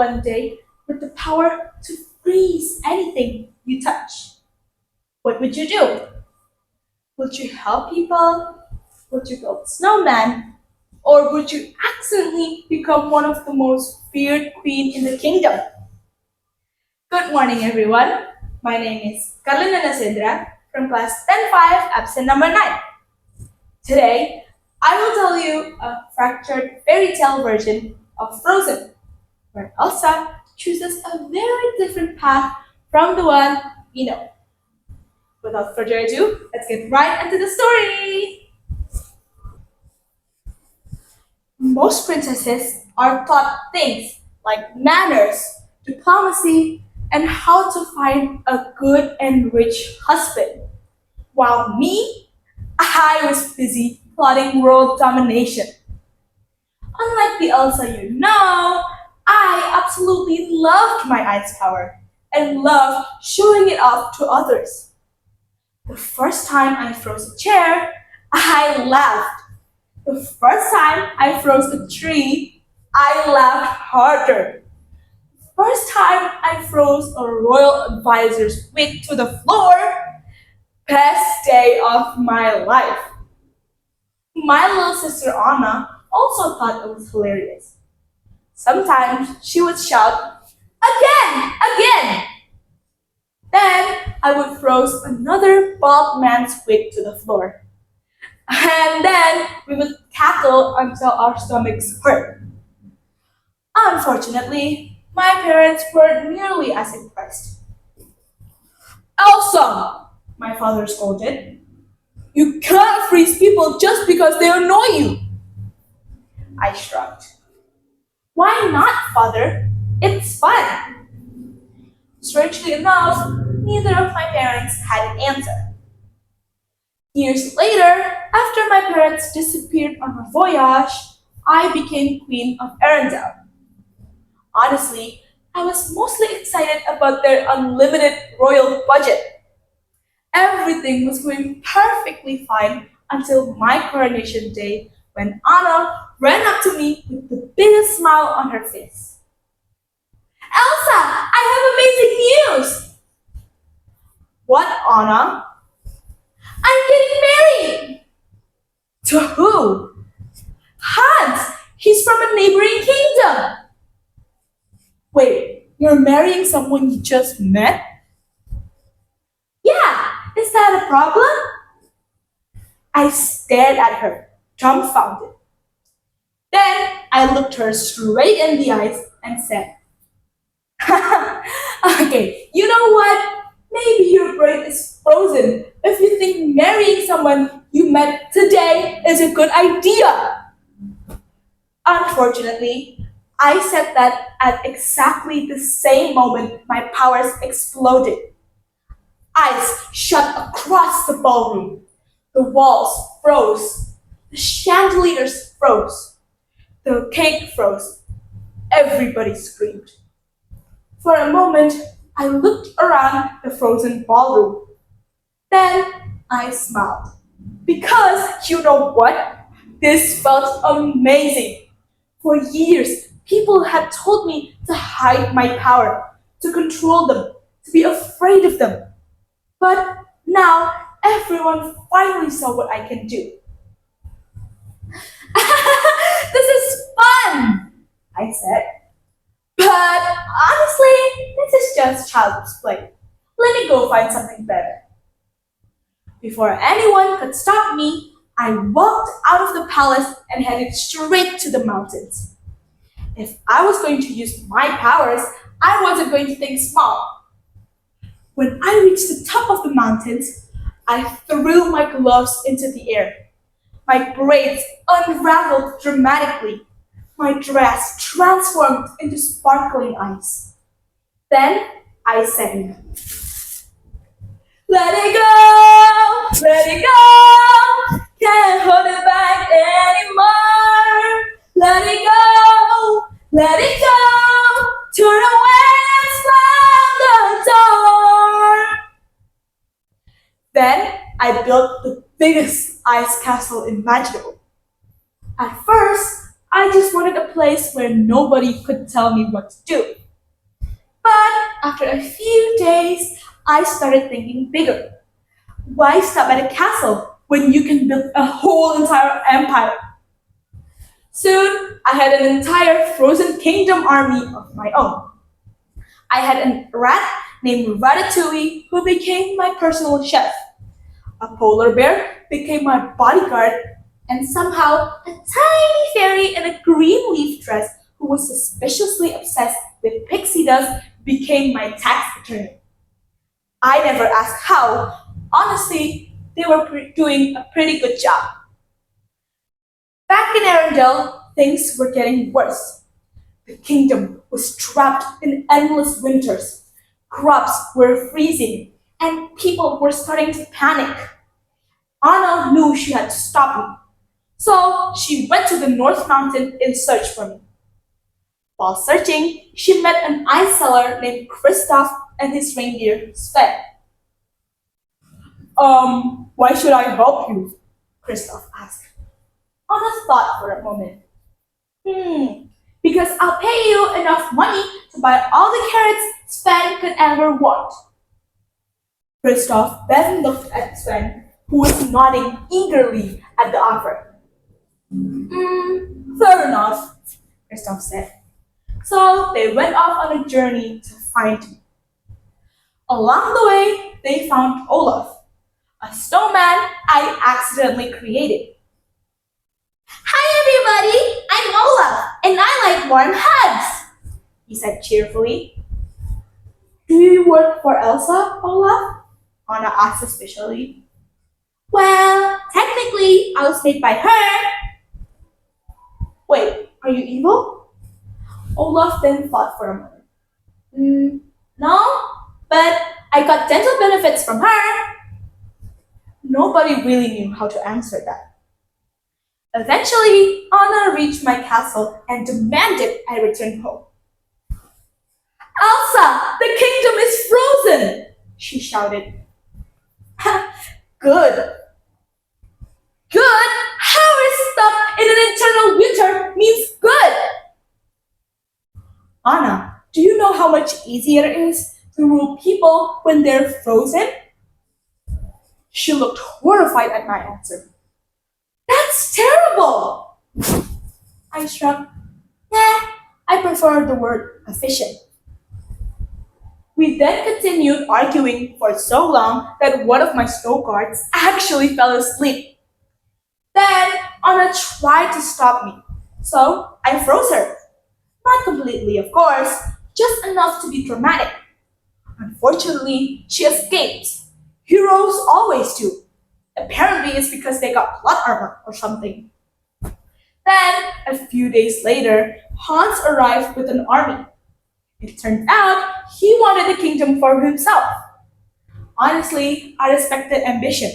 one day with the power to freeze anything you touch, what would you do? Would you help people? Would you build a snowman? Or would you accidentally become one of the most feared queen in the kingdom? Good morning, everyone. My name is 𝘗𝘳𝘶𝘫𝘭𝘪𝘴 from class 10-5, absent number 9. Today, I will tell you a fractured fairy tale version of Frozen, where Elsa chooses a very different path from the one we know. Without further ado, let's get right into the story! Most princesses are taught things like manners, diplomacy, and how to find a good and rich husband. While me, I was busy plotting world domination. Unlike the Elsa you know, I absolutely loved my ice power and loved showing it off to others. The first time I froze a chair, I laughed. The first time I froze a tree, I laughed harder. The first time I froze a royal advisor's wig to the floor, best day of my life. My little sister Anna also thought it was hilarious. Sometimes she would shout, "Again! Again!" Then I would froze another bald man's wig to the floor. And then we would cackle until our stomachs hurt. Unfortunately, my parents weren't nearly as impressed. "Elsa," my father scolded, "you can't freeze people just because they annoy you." I shrugged. "Why not, father? It's fun." Strangely enough, neither of my parents had an answer. Years later, after my parents disappeared on a voyage, I became Queen of Arendelle. Honestly, I was mostly excited about their unlimited royal budget. Everything was going perfectly fine until my coronation day, when Anna ran up to me with the biggest smile on her face. "Elsa, I have amazing news!" "What, Anna?" "I'm getting married!" "To who?" "Hans! He's from a neighboring kingdom!" "Wait, you're marrying someone you just met?" "Yeah, is that a problem?" I stared at her, dumbfounded. Then I looked her straight in the eyes and said, "Okay, you know what? Maybe your brain is frozen if you think marrying someone you met today is a good idea." Unfortunately, I said that at exactly the same moment my powers exploded. Ice shot across the ballroom. The walls froze. The chandeliers froze. The cake froze. Everybody screamed. For a moment, I looked around the frozen ballroom. Then I smiled. Because, you know what? This felt amazing. For years, people had told me to hide my power, to control them, to be afraid of them. But now, everyone finally saw what I can do. "This is fun," I said. "But honestly, this is just child's play. Let me go find something better." Before anyone could stop me, I walked out of the palace and headed straight to the mountains. If I was going to use my powers, I wasn't going to think small. When I reached the top of the mountains, I threw my gloves into the air. My braids unraveled dramatically. My dress transformed into sparkling ice. Then I sang, "Let it go, let it go, can't hold it back anymore. Let it go, let it go, turn away and slam the door." Then I built the biggest ice castle imaginable. At first, I just wanted a place where nobody could tell me what to do. But after a few days, I started thinking bigger. Why stop at a castle when you can build a whole entire empire? Soon, I had an entire frozen kingdom army of my own. I had a rat named Ratatouille who became my personal chef. A polar bear became my bodyguard, and somehow a tiny fairy in a green leaf dress who was suspiciously obsessed with pixie dust became my tax attorney. I never asked how. Honestly, they were doing a pretty good job. Back in Arendelle, things were getting worse. The kingdom was trapped in endless winters. Crops were freezing, and people were starting to panic. Anna knew she had to stop me, so she went to the North Mountain in search for me. While searching, she met an ice seller named Kristoff and his reindeer, Sven. Why should I help you? Kristoff asked. Anna thought for a moment. Because I'll pay you enough money to buy all the carrots Sven could ever want. Kristoff then looked at Sven, who was nodding eagerly at the offer. Fair enough, Kristoff said. So they went off on a journey to find me. Along the way, they found Olaf, a snowman I accidentally created. Hi everybody, I'm Olaf, and I like warm hugs, he said cheerfully. Do you work for Elsa, Olaf? Anna asked suspiciously. Well, technically, I was made by her. Wait, are you evil? Olaf then thought for a moment. No, but I got dental benefits from her. Nobody really knew how to answer that. Eventually, Anna reached my castle and demanded I return home. Elsa, the kingdom is frozen, she shouted. Good. Good? How is stuck in an eternal winter means good? Anna, do you know how much easier it is to rule people when they're frozen? She looked horrified at my answer. That's terrible! I shrugged. I prefer the word efficient. We then continued arguing for so long that one of my snow guards actually fell asleep. Then Anna tried to stop me, so I froze her. Not completely, of course, just enough to be dramatic. Unfortunately, she escaped. Heroes always do. Apparently it's because they got plot armor or something. Then, a few days later, Hans arrived with an army. It turned out he wanted the kingdom for himself. Honestly, I respected ambition.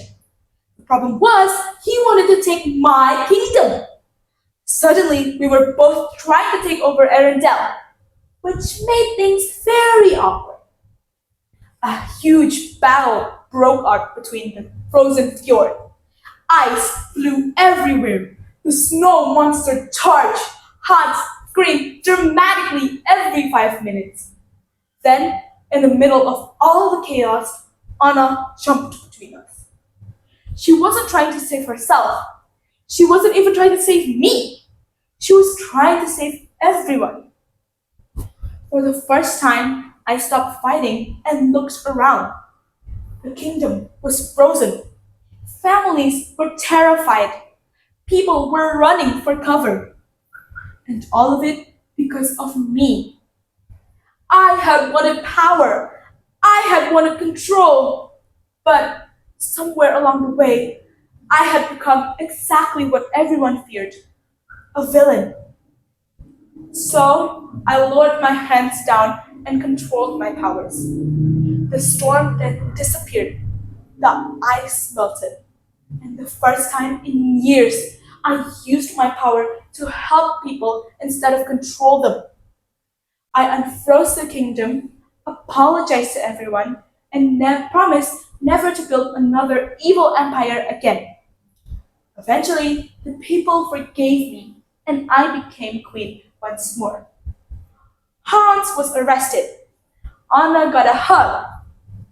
The problem was, he wanted to take my kingdom. Suddenly, we were both trying to take over Arendelle, which made things very awkward. A huge battle broke out between the frozen fjord. Ice flew everywhere. The snow monster charged. Hans screamed dramatically every 5 minutes. Then, in the middle of all the chaos, Anna jumped between us. She wasn't trying to save herself. She wasn't even trying to save me. She was trying to save everyone. For the first time, I stopped fighting and looked around. The kingdom was frozen. Families were terrified. People were running for cover. And all of it because of me. I had wanted power. I had wanted control. But somewhere along the way, I had become exactly what everyone feared, a villain. So I lowered my hands down and controlled my powers. The storm then disappeared. The ice melted. And the first time in years, I used my power to help people instead of control them. I unfroze the kingdom, apologized to everyone, and promised never to build another evil empire again. Eventually, the people forgave me, and I became queen once more. Hans was arrested. Anna got a hug.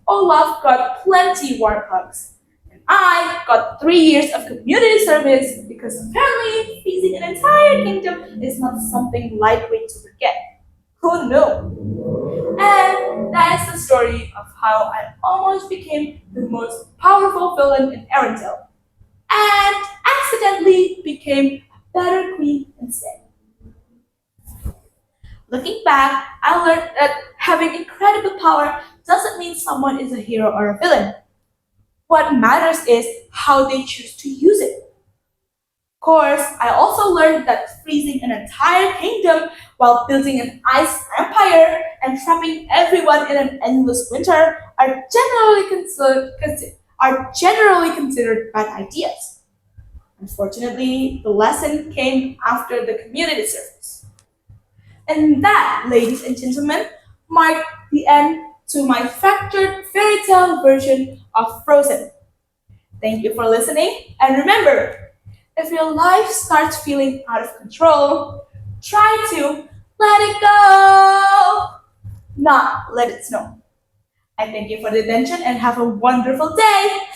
Olaf got plenty warm hugs. And I got 3 years of community service because apparently freezing an entire kingdom is not something lightweight to forget. Who knew? And that is the story of how I almost became the most powerful villain in Arendelle and accidentally became a better queen instead. Looking back, I learned that having incredible power doesn't mean someone is a hero or a villain. What matters is how they choose to use it. Of course, I also learned that freezing an entire kingdom while building an ice empire and trapping everyone in an endless winter are generally considered bad ideas. Unfortunately, the lesson came after the community service. And that, ladies and gentlemen, marked the end to my fractured fairy tale version of Frozen. Thank you for listening, and remember, if your life starts feeling out of control, try to let it go, not let it snow. I thank you for the attention and have a wonderful day.